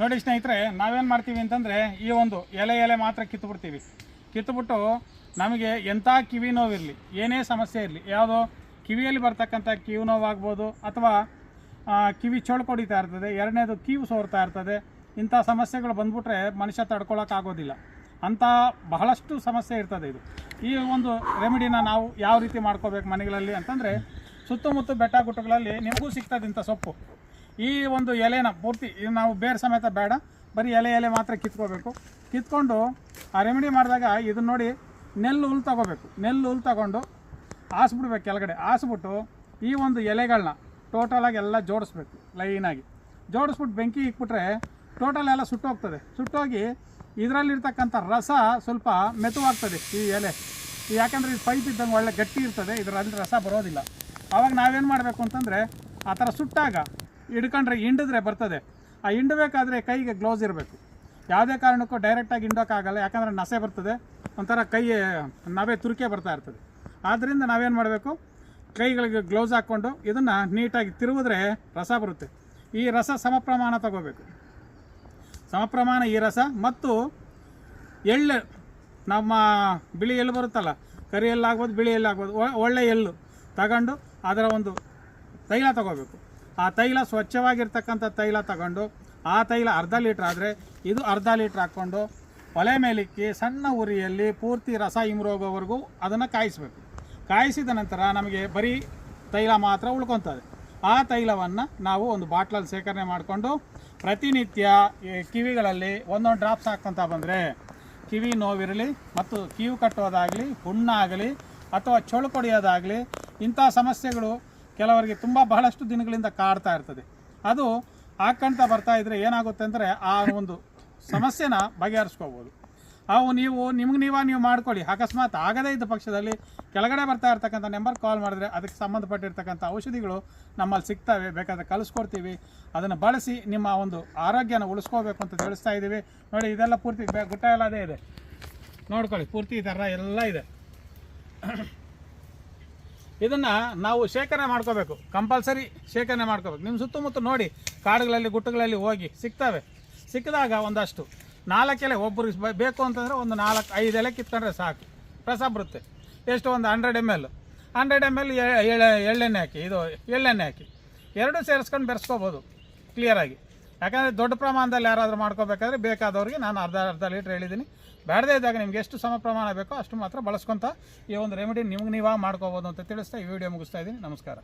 ನೋಡಿ ಸ್ನೇಹಿತರೆ, ನಾವೇನು ಮಾಡ್ತೀವಿ ಅಂತಂದರೆ ಈ ಒಂದು ಎಲೆ ಮಾತ್ರ ಕಿತ್ತುಬಿಡ್ತೀವಿ. ಕಿತ್ತುಬಿಟ್ಟು ನಮಗೆ ಎಂಥ ಕಿವಿ ನೋವಿರಲಿ, ಏನೇ ಸಮಸ್ಯೆ ಇರಲಿ, ಯಾವುದೋ ಕಿವಿಯಲ್ಲಿ ಬರ್ತಕ್ಕಂಥ ಕಿವಿ ನೋವಾಗ್ಬೋದು, ಅಥವಾ ಕಿವಿ ಚೊಳ್ಕೊಡಿತಾ ಇರ್ತದೆ, ಎರಡನೇದು ಕಿವಿ ಸೋರ್ತಾ ಇರ್ತದೆ, ಇಂಥ ಸಮಸ್ಯೆಗಳು ಬಂದ್ಬಿಟ್ರೆ ಮನುಷ್ಯ ತಡ್ಕೊಳ್ಳೋಕ್ಕಾಗೋದಿಲ್ಲ. ಅಂಥ ಬಹಳಷ್ಟು ಸಮಸ್ಯೆ ಇರ್ತದೆ. ಇದು ಈ ಒಂದು ರೆಮಿಡಿನ ನಾವು ಯಾವ ರೀತಿ ಮಾಡ್ಕೋಬೇಕು ಮನೆಗಳಲ್ಲಿ ಅಂತಂದರೆ, ಸುತ್ತಮುತ್ತ ಬೆಟ್ಟ ಗುಟ್ಟಗಳಲ್ಲಿ ನಿಮಗೂ ಸಿಗ್ತದೆ ಇಂಥ ಸೊಪ್ಪು. ಈ ಒಂದು ಎಲೆನ ಪೂರ್ತಿ ನಾವು ಬೇರೆ ಸಮೇತ ಬೇಡ, ಬರೀ ಎಲೆ ಮಾತ್ರ ಕಿತ್ಕೋಬೇಕು. ಕಿತ್ಕೊಂಡು ಆ ರೆಮಿಡಿ ಮಾಡಿದಾಗ ಇದನ್ನ ನೋಡಿ, ನೆಲ್ಲು ಹುಲ್ ತಗೋಬೇಕು. ನೆಲ್ಲು ಹುಲ್ ತಗೊಂಡು ಹಾಸ್ಬಿಡ್ಬೇಕು, ಕೆಳಗಡೆ ಹಾಸ್ಬಿಟ್ಟು ಈ ಒಂದು ಎಲೆಗಳನ್ನ ಟೋಟಲಾಗಿ ಎಲ್ಲ ಜೋಡಿಸ್ಬೇಕು. ಲೈನಾಗಿ ಜೋಡಿಸ್ಬಿಟ್ಟು ಬೆಂಕಿ ಇಕ್ಬಿಟ್ರೆ ಟೋಟಲ್ ಎಲ್ಲ ಸುಟ್ಟೋಗ್ತದೆ. ಸುಟ್ಟೋಗಿ ಇದರಲ್ಲಿರ್ತಕ್ಕಂಥ ರಸ ಸ್ವಲ್ಪ ಮೆತುವಾಗ್ತದೆ ಈ ಎಲೆ. ಯಾಕಂದರೆ ಇದು ಪೈಪ್ ಇದ್ದಂಗೆ ಒಳ್ಳೆ ಗಟ್ಟಿ ಇರ್ತದೆ, ಇದರಲ್ಲಿ ರಸ ಬರೋದಿಲ್ಲ. ಆವಾಗ ನಾವೇನು ಮಾಡಬೇಕು ಅಂತಂದರೆ, ಆ ಥರ ಸುಟ್ಟಾಗ ಹಿಡ್ಕೊಂಡ್ರೆ ಹಿಂಡಿದ್ರೆ ಬರ್ತದೆ. ಆ ಹಿಂಡಬೇಕಾದ್ರೆ ಕೈಗೆ ಗ್ಲೌಸ್ ಇರಬೇಕು. ಯಾವುದೇ ಕಾರಣಕ್ಕೂ ಡೈರೆಕ್ಟಾಗಿ ಹಿಂಡೋಕ್ಕಾಗಲ್ಲ, ಯಾಕಂದರೆ ನಸೆ ಬರ್ತದೆ, ಒಂಥರ ಕೈ ನಾವೇ ತುರಿಕೆ ಬರ್ತಾ ಇರ್ತದೆ. ಆದ್ದರಿಂದ ನಾವೇನು ಮಾಡಬೇಕು, ಕೈಗಳಿಗೆ ಗ್ಲೌಸ್ ಹಾಕ್ಕೊಂಡು ಇದನ್ನು ನೀಟಾಗಿ ತಿರುವಿದ್ರೆ ರಸ ಬರುತ್ತೆ. ಈ ರಸ ಸಮ ಪ್ರಮಾಣ ತಗೋಬೇಕು. ಸಮ ಪ್ರಮಾಣ ಈ ರಸ ಮತ್ತು ಎಳ್ಳು, ನಮ್ಮ ಬಿಳಿ ಎಳ್ಳು ಬರುತ್ತಲ್ಲ, ಕರಿ ಎಳ್ಳು ಆಗ್ಬೋದು, ಬಿಳಿ ಎಳ್ಳು ಆಗ್ಬೋದು, ಒಳ್ಳೆ ಎಳ್ಳು ತಗೊಂಡು ಅದರ ಒಂದು ತೈಲ ತಗೋಬೇಕು. ಆ ತೈಲ ಸ್ವಚ್ಛವಾಗಿರ್ತಕ್ಕಂಥ ತೈಲ ತಗೊಂಡು, ಆ ತೈಲ ಅರ್ಧ ಲೀಟ್ರ್ ಆದರೆ ಇದು ಅರ್ಧ ಲೀಟ್ರ್ ಹಾಕ್ಕೊಂಡು ಒಲೆ ಮೇಲಿಕ್ಕಿ ಸಣ್ಣ ಉರಿಯಲ್ಲಿ ಪೂರ್ತಿ ರಸ ಇಮ್ರೋಗೋವರೆಗೂ ಅದನ್ನು ಕಾಯಿಸಬೇಕು. ಕಾಯಿಸಿದ ನಂತರ ನಮಗೆ ಬರೀ ತೈಲ ಮಾತ್ರ ಉಳ್ಕೊತದೆ. ಆ ತೈಲವನ್ನು ನಾವು ಒಂದು ಬಾಟ್ಲಲ್ಲಿ ಶೇಖರಣೆ ಮಾಡಿಕೊಂಡು ಪ್ರತಿನಿತ್ಯ ಕಿವಿಗಳಲ್ಲಿ ಒಂದೊಂದು ಡ್ರಾಪ್ಸ್ ಹಾಕ್ಕೊತ ಬಂದರೆ ಕಿವಿ ನೋವಿರಲಿ ಮತ್ತು ಕಿವಿ ಕಟ್ಟೋದಾಗಲಿ, ಹುಣ್ಣಾಗಲಿ ಅಥವಾ ಚೊಳು ಕೊಡಿಯೋದಾಗಲಿ, ಇಂಥ ಸಮಸ್ಯೆಗಳು ಕೆಲವರಿಗೆ ತುಂಬ ಬಹಳಷ್ಟು ದಿನಗಳಿಂದ ಕಾಡ್ತಾ ಇರ್ತದೆ. ಅದು ಹಾಕ್ಕೊಳ್ತಾ ಬರ್ತಾ ಇದ್ದರೆ ಏನಾಗುತ್ತೆ ಅಂದರೆ ಆ ಒಂದು ಸಮಸ್ಯೆನ ಬಗೆಹರಿಸ್ಕೋಬೋದು. ಅವು ನೀವು ಮಾಡ್ಕೊಳ್ಳಿ. ಅಕಸ್ಮಾತ್ ಆಗದೇ ಇದ್ದ ಪಕ್ಷದಲ್ಲಿ ಕೆಳಗಡೆ ಬರ್ತಾ ಇರ್ತಕ್ಕಂಥ ನಂಬರ್ ಕಾಲ್ ಮಾಡಿದ್ರೆ ಅದಕ್ಕೆ ಸಂಬಂಧಪಟ್ಟಿರ್ತಕ್ಕಂಥ ಔಷಧಿಗಳು ನಮ್ಮಲ್ಲಿ ಸಿಗ್ತವೆ. ಬೇಕಾದರೆ ಕಳಿಸ್ಕೊಡ್ತೀವಿ. ಅದನ್ನು ಬಳಸಿ ನಿಮ್ಮ ಒಂದು ಆರೋಗ್ಯನ ಉಳಿಸ್ಕೋಬೇಕು ಅಂತ ತಿಳಿಸ್ತಾ ಇದ್ದೀವಿ. ನೋಡಿ, ಇದೆಲ್ಲ ಪೂರ್ತಿ ಗುಟ್ಟ ಎಲ್ಲ ಅದೇ ಇದೆ, ನೋಡ್ಕೊಳ್ಳಿ. ಪೂರ್ತಿ ಈ ಥರ ಎಲ್ಲ ಇದೆ. ಇದನ್ನು ನಾವು ಶೇಖರಣೆ ಮಾಡ್ಕೋಬೇಕು, ಕಂಪಲ್ಸರಿ ಶೇಖರಣೆ ಮಾಡ್ಕೋಬೇಕು. ನಿಮ್ಮ ಸುತ್ತಮುತ್ತ ನೋಡಿ, ಕಾಡುಗಳಲ್ಲಿ ಗುಟ್ಟಗಳಲ್ಲಿ ಹೋಗಿ ಸಿಗ್ತವೆ. ಸಿಕ್ಕಿದಾಗ ಒಂದಷ್ಟು 4 ಎಲೆ, ಒಬ್ಬರಿಗೆ ಬೇಕು ಅಂತಂದರೆ ಒಂದು 4-5 ಎಲೆ ಕಿತ್ಕೊಂಡ್ರೆ ಸಾಕು, ರಸ ಬರುತ್ತೆ. ಎಷ್ಟು, ಒಂದು 100 ml ಎಳ್ಳೆಣ್ಣೆ ಹಾಕಿ, ಇದು ಎಳ್ಳೆಣ್ಣೆ ಹಾಕಿ ಎರಡೂ ಸೇರಿಸ್ಕೊಂಡು ಬೆರೆಸ್ಕೋಬೋದು ಕ್ಲಿಯರಾಗಿ. ಯಾಕಂದರೆ ದೊಡ್ಡ ಪ್ರಮಾಣದಲ್ಲಿ ಯಾರಾದರೂ ಮಾಡ್ಕೋಬೇಕಾದ್ರೆ ಬೇಕಾದವ್ರಿಗೆ ನಾನು ಅರ್ಧ ಲೀಟ್ರ್ ಹೇಳಿದ್ದೀನಿ. ಬೇಡದೇ ಇದ್ದಾಗ ನಿಮ್ಗೆ ಎಷ್ಟು ಸಮ ಪ್ರಮಾಣ ಬೇಕೋ ಅಷ್ಟು ಮಾತ್ರ ಬಳಸ್ಕೊತ ಈ ಒಂದು ರೆಮಿಡಿ ನಿಮ್ಗೆ ನೀವಾಗ ಮಾಡ್ಕೋಬೋದು ಅಂತ ತಿಳಿಸ್ತಾ ಈ ವಿಡಿಯೋ ಮುಗಿಸ್ತಾ ಇದ್ದೀನಿ. ನಮಸ್ಕಾರ.